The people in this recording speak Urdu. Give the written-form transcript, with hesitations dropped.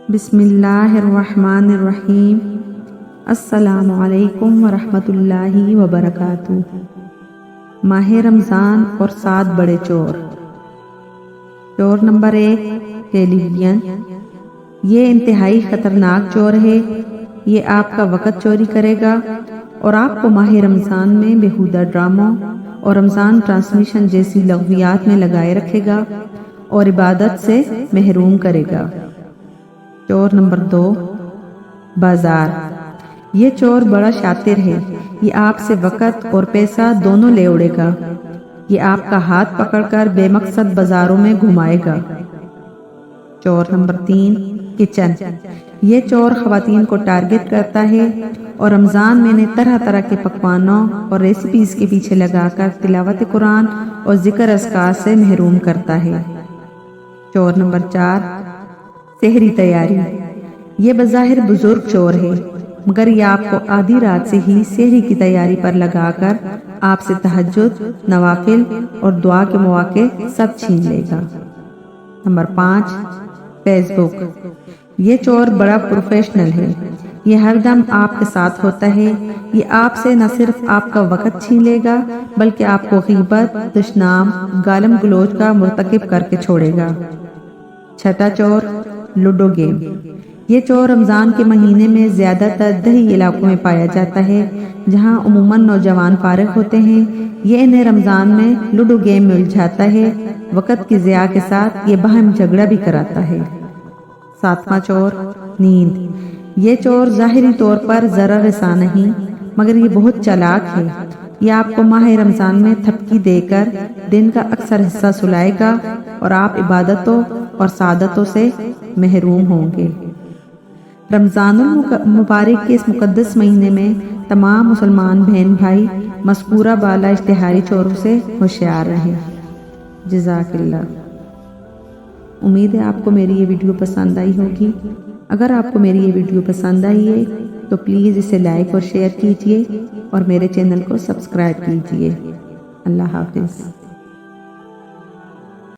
بسم اللہ الرحمن الرحیم۔ السلام علیکم ورحمۃ اللہ وبرکاتہ۔ ماہ رمضان اور 7 بڑے چور۔ چور نمبر 1، ٹیلی ویژن۔ یہ انتہائی خطرناک چور ہے۔ یہ آپ کا وقت چوری کرے گا اور آپ کو ماہ رمضان میں بیہودہ ڈراموں اور رمضان ٹرانسمیشن جیسی لغویات میں لگائے رکھے گا اور عبادت سے محروم کرے گا۔ چور نمبر 2، بازار۔ یہ چور بڑا شاطر ہے۔ یہ آپ سے وقت اور پیسہ دونوں لے اڑے گا۔ یہ آپ کا ہاتھ پکڑ کر بے مقصد بازاروں میں گھمائے گا۔ چور نمبر 3، کچن۔ یہ چور خواتین کو ٹارگٹ کرتا ہے اور رمضان میں طرح طرح کے پکوانوں اور ریسیپیز کے پیچھے لگا کر تلاوت قرآن اور ذکر اذکار سے محروم کرتا ہے۔ چور نمبر 4، سحری تیاری۔ یہ بظاہر بزرگ چور ہے، مگر یہ آپ کو آدھی رات سے ہی سحری کی تیاری پر لگا کر آپ سے تہجد، نوافل اور دعا کے مواقع سب چھین لے گا۔ نمبر 5، فیس بک۔ یہ چور بڑا پروفیشنل ہے۔ یہ ہر دم آپ کے ساتھ ہوتا ہے۔ یہ آپ سے نہ صرف آپ کا وقت چھین لے گا بلکہ آپ کو غیبت، دشنام، گالم گلوچ کا مرتکب کر کے چھوڑے گا۔ چھٹا چور، لوڈو گیم۔ یہ چور رمضان کے مہینے میں زیادہ تر دیہی علاقوں میں پایا جاتا ہے، جہاں عموماً نوجوان فارغ ہوتے ہیں۔ یہ انہیں رمضان میں لوڈو گیم میں الجھاتا ہے۔ وقت کی ضیاع کے ساتھ یہ باہم جھگڑا بھی کراتا ہے۔ 7واں چور، نیند۔ یہ چور ظاہری طور پر ضرر رساں نہیں، مگر یہ بہت چالاک ہے۔ یہ آپ کو ماہ رمضان میں تھپکی دے کر دن کا اکثر حصہ سلائے گا اور آپ عبادتوں اور سعادتوں سے محروم ہوں گے۔ رمضان المبارک کے اس مقدس مہینے میں تمام مسلمان بہن بھائی مذکورہ بالا اشتہاری چوروں سے ہوشیار رہیں۔ جزاک اللہ۔ امید ہے آپ کو میری یہ ویڈیو پسند آئی ہوگی۔ اگر آپ کو میری یہ ویڈیو پسند آئی ہے تو پلیز اسے لائک اور شیئر کیجیے اور میرے چینل کو سبسکرائب کیجیے۔ اللہ حافظ۔